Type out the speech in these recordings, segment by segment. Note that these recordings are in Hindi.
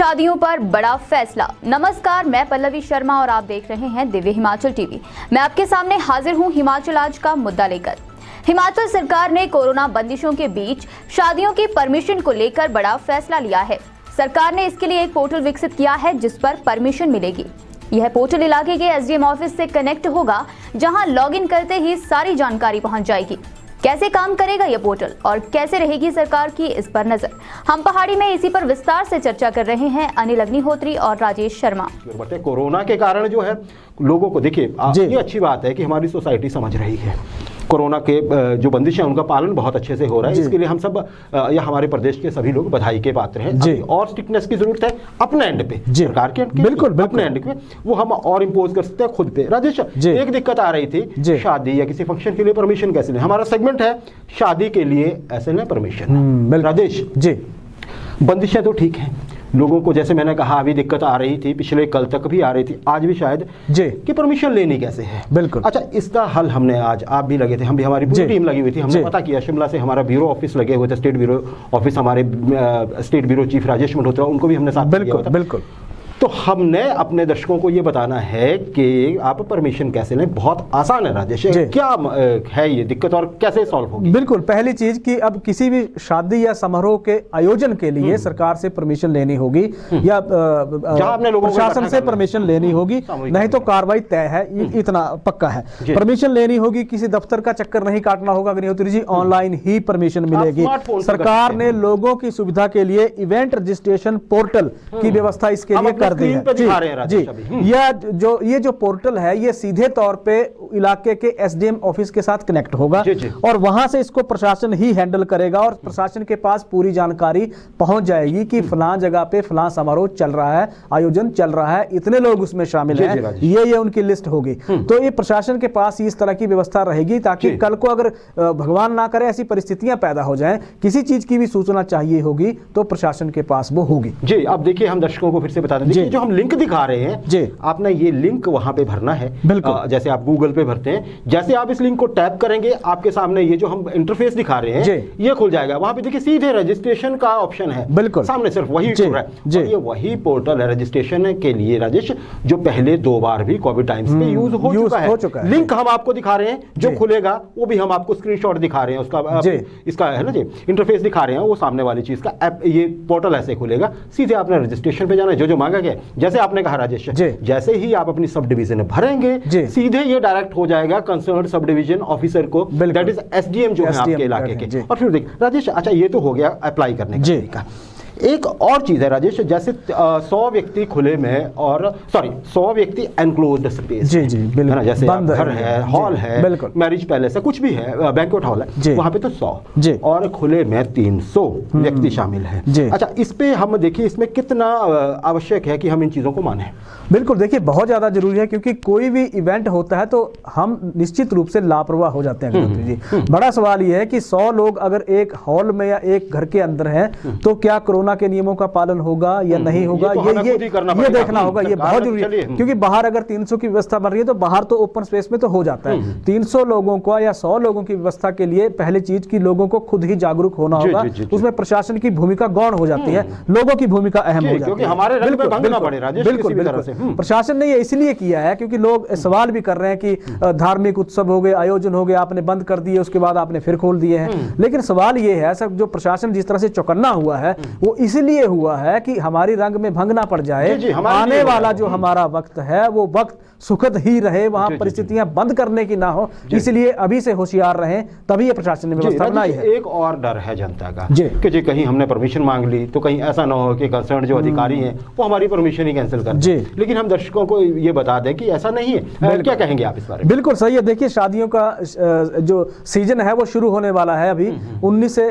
शादियों पर बड़ा फैसला। नमस्कार, मैं पल्लवी शर्मा और आप देख रहे हैं दिव्य हिमाचल टीवी। मैं आपके सामने हाजिर हूं हिमाचल आज का मुद्दा लेकर। हिमाचल सरकार ने कोरोना बंदिशों के बीच शादियों की परमिशन को लेकर बड़ा फैसला लिया है। सरकार ने इसके लिए एक पोर्टल विकसित किया है जिस पर परमिशन मिलेगी। यह पोर्टल इलाके के एसडीएम ऑफिस से कनेक्ट होगा, जहां लॉगिन करते ही सारी जानकारी पहुंच जाएगी। कैसे काम करेगा यह पोर्टल और कैसे रहेगी सरकार की इस पर नजर, हम पहाड़ी में इसी पर विस्तार से चर्चा कर रहे हैं अनिल अग्निहोत्री और राजेश शर्मा। कोरोना के कारण जो है लोगों को देखिए, ये अच्छी बात है कि हमारी सोसाइटी समझ रही है कोरोना के जो बंदिशें हैं उनका पालन बहुत अच्छे से हो रहा है। इसके लिए हम सब या हमारे प्रदेश के सभी लोग बधाई के पात्र हैं। और स्ट्रिक्टनेस की जरूरत है अपने एंड पे, सरकार के एंड पे, बिल्कुल अपने एंड पे वो हम और इम्पोज कर सकते हैं खुद पे। राजेश, एक दिक्कत आ रही थी, शादी या किसी फंक्शन के लिए परमिशन कैसे लें। हमारा सेगमेंट है शादी के लिए ऐसे लें परमिशन। राजेश जी, बंदिशें तो ठीक है, लोगों को जैसे मैंने कहा अभी दिक्कत आ रही थी, पिछले कल तक भी आ रही थी, आज भी शायद जी कि परमिशन लेनी कैसे है। बिल्कुल। अच्छा, इसका हल हमने आज, आप भी लगे थे, हम भी, हमारी पूरी टीम लगी हुई थी, हमने पता किया। शिमला से हमारा ब्यूरो ऑफिस लगे हुए थे, स्टेट ब्यूरो ऑफिस, हमारे state bureau chief Rajesh Malhotra, उनको भी हमने साथ दिया था। बिल्कुल। तो हमने अपने दर्शकों को ये बताना है कि आप परमिशन कैसे लें। बहुत आसान है राजेश, क्या है ये दिक्कत और कैसे सॉल्व होगी। बिल्कुल, पहली चीज कि अब किसी भी शादी या समारोह के आयोजन के लिए सरकार से परमिशन लेनी होगी या प्रशासन से परमिशन लेनी होगी, नहीं तो कार्रवाई तय है, इतना पक्का है। परमिशन लेनी होगी, किसी दफ्तर का चक्कर नहीं काटना होगा अग्निहोत्री जी, ऑनलाइन ही परमिशन मिलेगी। सरकार ने लोगों की सुविधा के लिए इवेंट रजिस्ट्रेशन पोर्टल की व्यवस्था इसके लिए कर दी है जी। ये जो पोर्टल है ये सीधे तौर पे इलाके के एसडीएम ऑफिस के साथ कनेक्ट होगा और वहां से इसको प्रशासन ही हैंडल करेगा और प्रशासन के पास पूरी जानकारी पहुंच जाएगी कि फलां जगह पे फलां समारोह चल रहा है, आयोजन चल रहा है, इतने लोग उसमें शामिल हैं, ये उनकी लिस्ट होगी। तो ये प्रशासन के पास इस तरह की व्यवस्था रहेगी ताकि कल को अगर भगवान ना करे ऐसी परिस्थितियां पैदा हो जाएं, किसी चीज की भी सूचना चाहिए होगी तो प्रशासन के पास वो होगी जी। अब देखिए, हम दर्शकों को फिर से बता दें, जो हम लिंक दिखा रहे हैं जी, आपने ये लिंक वहां पे भरना है। बिल्कुल। जैसे आप गूगल पे भरते हैं, जैसे आप इस लिंक को टैप करेंगे आपके सामने ये जो हम इंटरफेस दिखा रहे हैं ये खुल जाएगा। वहां पे देखिए सीधे रजिस्ट्रेशन का ऑप्शन है, बिल्कुल सामने, सिर्फ वही खुल रहा है। और ये वही पोर्टल है रजिस्ट्रेशन के लिए राजेश, जो पहले 2 बार भी कोविड टाइम्स पे यूज हो चुका है। लिंक हम आपको दिखा रहे हैं, जो खुलेगा वो भी हम आपको स्क्रीनशॉट दिखा रहे हैं उसका, इसका है ना जी, इंटरफेस दिखा रहे हैं वो सामने वाली चीज का। ये पोर्टल ऐसे खुलेगा, सीधे आपने रजिस्ट्रेशन पे जाना है, जो मांगा गया। जैसे आपने कहा राजेश, जैसे ही आप अपनी सब डिवीजन भरेंगे सीधे ये डायरेक्ट हो जाएगा कंसर्न सब डिवीजन ऑफिसर को, दैट इज एसडीएम जो है आपके इलाके के। और फिर देख राजेश, अच्छा ये तो हो गया अप्लाई करने का तरीका। एक और चीज है राजेश, जैसे 100 व्यक्ति खुले में और 100 व्यक्ति एनक्लोज्ड स्पेस, जी जी बिल्कुल, जैसे घर है, हॉल है, मैरिज पैलेस है, कुछ भी है, बैंक्वेट हॉल है, वहां पे तो 100 और खुले में 300 व्यक्ति शामिल है। अच्छा, इस पे हम देखिए इसमें कितना आवश्यक है कि हम इन चीजों को माने। बिल्कुल, देखिए बहुत ज्यादा जरूरी है क्योंकि कोई भी इवेंट होता है तो हम निश्चित रूप से लापरवाह हो जाते हैं जी। बड़ा सवाल यह है कि 100 लोग अगर एक हॉल में या एक घर के अंदर हैं तो क्या कोरोना के नियमों का पालन होगा या नहीं होगा, ये देखना होगा। ये बहुत जरूरी है क्योंकि बाहर अगर 300 की व्यवस्था बन रही है तो बाहर तो ओपन स्पेस में तो हो जाता है। 300 लोगों को या 100 लोगों की व्यवस्था के लिए पहली चीज की लोगों को खुद ही जागरूक होना होगा। उसमें प्रशासन की भूमिका गौण हो जाती है, लोगों की भूमिका अहम हो जाती है। बिल्कुल, प्रशासन ने ये इसलिए किया है क्योंकि लोग सवाल भी कर रहे हैं कि धार्मिक उत्सव हो गए, आयोजन हो गए, आपने बंद कर दिए, उसके बाद आपने फिर खोल दिए हैं। लेकिन सवाल ये है, सब जो प्रशासन जिस तरह से चौकन्ना हुआ है वो इसलिए हुआ है कि हमारी रंग में भंग ना पड़ जाए, आने वाला जो हमारा वक्त है वो वक्त सुखद ही रहे, वहां परिस्थितियां बंद करने की ना हो, इसलिए अभी से होशियार रहें, तभी ये प्रशासन ने व्यवस्था बनाई है। एक और डर है जनता का कि जी कहीं हमने परमिशन मांग ली तो कहीं ऐसा ना हो कि कंसर्न जो अधिकारी हैं वो हमारी परमिशन ही कैंसिल कर दें। लेकिन हम दर्शकों को ये बता दें कि ऐसा नहीं है। क्या कहेंगे आप इस बारे में? बिल्कुल सही है। देखिए, शादियों का जो सीजन है वो शुरू होने वाला है, अभी 19 से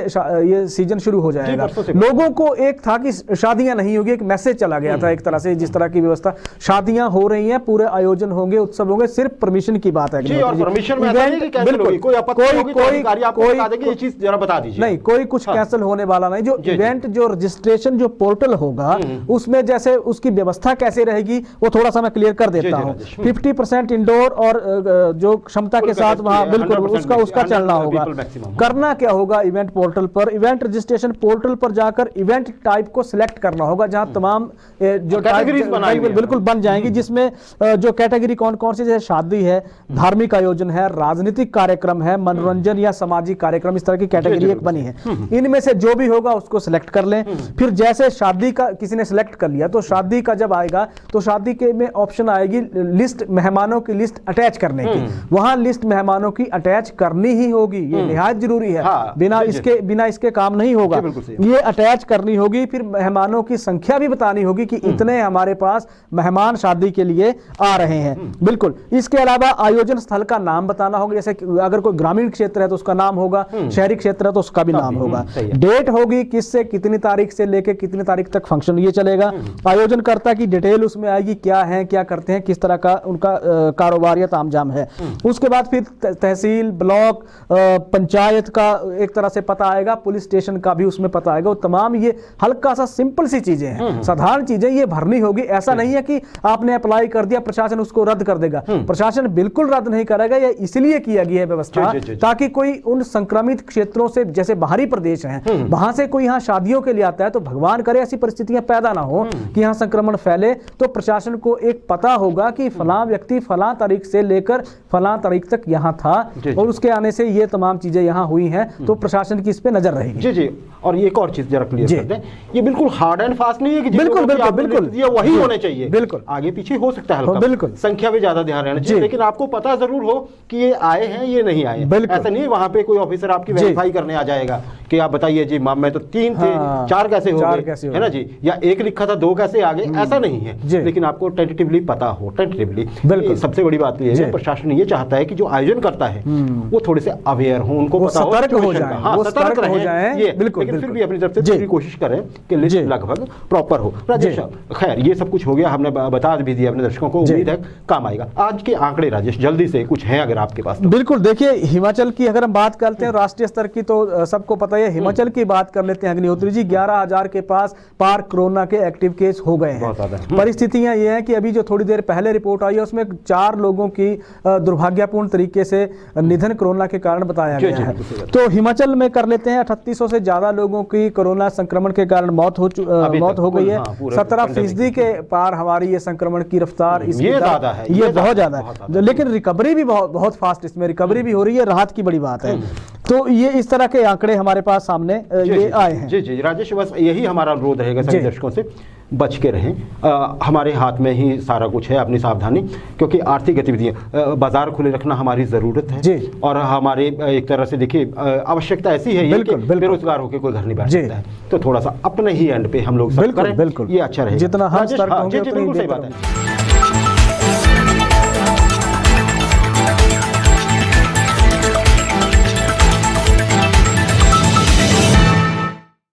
ये सीजन शुरू हो जाएगा। लोगों को एक था कि शादियां नहीं होगी, एक मैसेज चला गया था एक तरह से, जिस तरह की व्यवस्था, शादियां हो रही हैं, पूरे आयोजन होंगे, उत्सव होंगे, सिर्फ परमिशन की बात है। नहीं, कोई कुछ कैंसिल होने वाला नहीं। जो इवेंट जो रजिस्ट्रेशन जो पोर्टल होगा उसमें जैसे उसकी व्यवस्था कैसे रहेगी वो थोड़ा सा मैं क्लियर कर देता हूँ। 50% इंडोर और जो क्षमता के साथ वहां बिल्कुल उसका चलना होगा। करना क्या होगा इवेंट पोर्टल पर, इवेंट रजिस्ट्रेशन पोर्टल पर जाकर इवेंट इवेंट टाइप को सिलेक्ट करना होगा, जहां तमाम जो कैटेगरीज बनाई हुई हैं। बिल्कुल बन जाएंगी, जिसमें जो कैटेगरी कौन कौन सी, जैसे शादी है, धार्मिक आयोजन है, राजनीतिक कार्यक्रम है, मनोरंजन या सामाजिक कार्यक्रम, इस तरह की कैटेगरी एक बनी है। इनमें से जो भी होगा उसको सिलेक्ट कर लें। फिर जैसे शादी का किसी ने सिलेक्ट कर लिया, तो शादी का जब आएगा तो शादी के में ऑप्शन आएगी लिस्ट, मेहमानों की लिस्ट अटैच करने की। वहां लिस्ट मेहमानों की अटैच करनी ही होगी, ये निहायत जरूरी है। बिना इसके काम नहीं होगा, ये अटैच करनी होगी। फिर मेहमानों की संख्या भी बतानी होगी कि इतने हमारे पास मेहमान शादी के लिए आ रहे हैं। बिल्कुल। इसके अलावा आयोजन स्थल का नाम बताना होगा, जैसे अगर कोई ग्रामीण क्षेत्र है तो उसका नाम होगा, शहरी क्षेत्र है तो उसका भी नाम होगा। डेट होगी, किससे कितनी तारीख से लेकर कितनी तारीख तक फंक्शन ये चलेगा। आयोजनकर्ता की डिटेल उसमें आएगी, क्या है, क्या करते हैं, किस तरह का उनका कारोबार या तामझाम है। उसके बाद फिर तहसील, ब्लॉक, पंचायत का एक तरह से पता आएगा, पुलिस स्टेशन का भी उसमें पता आएगा। तमाम ये हल्का सा सिंपल सी चीजें हैं, साधारण चीजें ये भरनी होगी। ऐसा नहीं है कि आपने अप्लाई कर दिया प्रशासन उसको रद्द कर देगा। प्रशासन बिल्कुल रद्द नहीं करेगा, ये इसलिए किया गया है व्यवस्था ताकि कोई उन संक्रमित क्षेत्रों से, जैसे बाहरी प्रदेश हैं, वहां से कोई यहाँ शादियों के लिए आता है, तो भगवान करे ऐसी परिस्थितियां पैदा ना हो कि यहाँ संक्रमण फैले। तो प्रशासन को एक पता होगा कि फलां व्यक्ति फलां तारीख से लेकर फलां तारीख तक यहाँ था और उसके आने से ये तमाम चीजें यहाँ हुई हैं, तो प्रशासन की इस पे नजर रहेगी। जी जी। और एक और चीज जरा क्लियर करते हैं, ये बिल्कुल हार्ड एंड फास्ट नहीं है कि बिल्कुल बिल्कुल वही होने चाहिए। बिल्कुल आगे पीछे हो सकता है, बिल्कुल संख्या पे ज्यादा ध्यान रहना चाहिए, लेकिन आपको पता जरूर हो कि ये आए हैं, ये नहीं आए। ऐसा नहीं वहां पे कोई ऑफिसर आपकी वेरीफाई करने आ जाएगा कि आप बताइए जी मैं तो 3 थे, 4 कैसे हो गए, है ना जी, या 1 लिखा था 2 कैसे आ गए, ऐसा नहीं है। लेकिन आपको टेंटेटिवली पता हो, टेंटेटिवली। सबसे बड़ी बात ये है, प्रशासन ये चाहता है कि जो आयोजन करता है वो थोड़े से अवेयर हो, उनको पता हो, सतर्क हो जाए, लेकिन फिर भी अपनी तरफ से पूरी कोशिश करें कि लिस्ट लगभग प्रॉपर हो। राजेश, खैर ये सब कुछ हो गया, हमने बता भी दिया अपने दर्शकों को, उम्मीद है काम आएगा। आज के आंकड़े राजेश जल्दी से कुछ हैं अगर आपके पास तो। बिल्कुल। देखिए, हिमाचल की अगर हम बात करते हैं राष्ट्रीय स्तर की, तो सबको पता है। हिमाचल की बात कर लेते हैं अग्निहोत्री जी, 11,000 के पास पार कोरोना के एक्टिव केस हो गए हैं। परिस्थितियां ये हैं कि अभी जो थोड़ी देर पहले रिपोर्ट आई है उसमें 4 लोगों की दुर्भाग्यपूर्ण तरीके से निधन कोरोना के कारण बताया गया है। तो हिमाचल में कर लेते हैं, 3800 से ज्यादा लोगों की कोरोना संक्रमण के कारण मौत हो गई है। 17% के पार हमारी ये संक्रमण की रफ्तार, ये ज्यादा है, ये बहुत ज्यादा है। लेकिन रिकवरी भी बहुत फास्ट, इसमें रिकवरी भी हो रही है, राहत की बड़ी बात है। तो ये इस तरह के आंकड़े हमारे पास सामने ये आए हैं। जी जी राजेश, बस यही हमारा अनुरोध रहेगा सभी दर्शकों से, बच के रहें। हमारे हाथ में ही सारा कुछ है, अपनी सावधानी, क्योंकि आर्थिक गतिविधियां, बाजार खुले रखना हमारी जरूरत है जी। और हमारे एक तरह से देखिए आवश्यकता ऐसी है कि बेरोजगार होकर कोई घर नहीं बैठ सकता है, तो थोड़ा सा अपने ही एंड पे हम लोग सब करें, ये अच्छा रहेगा। जितना हम बिल्कुल सही बात है।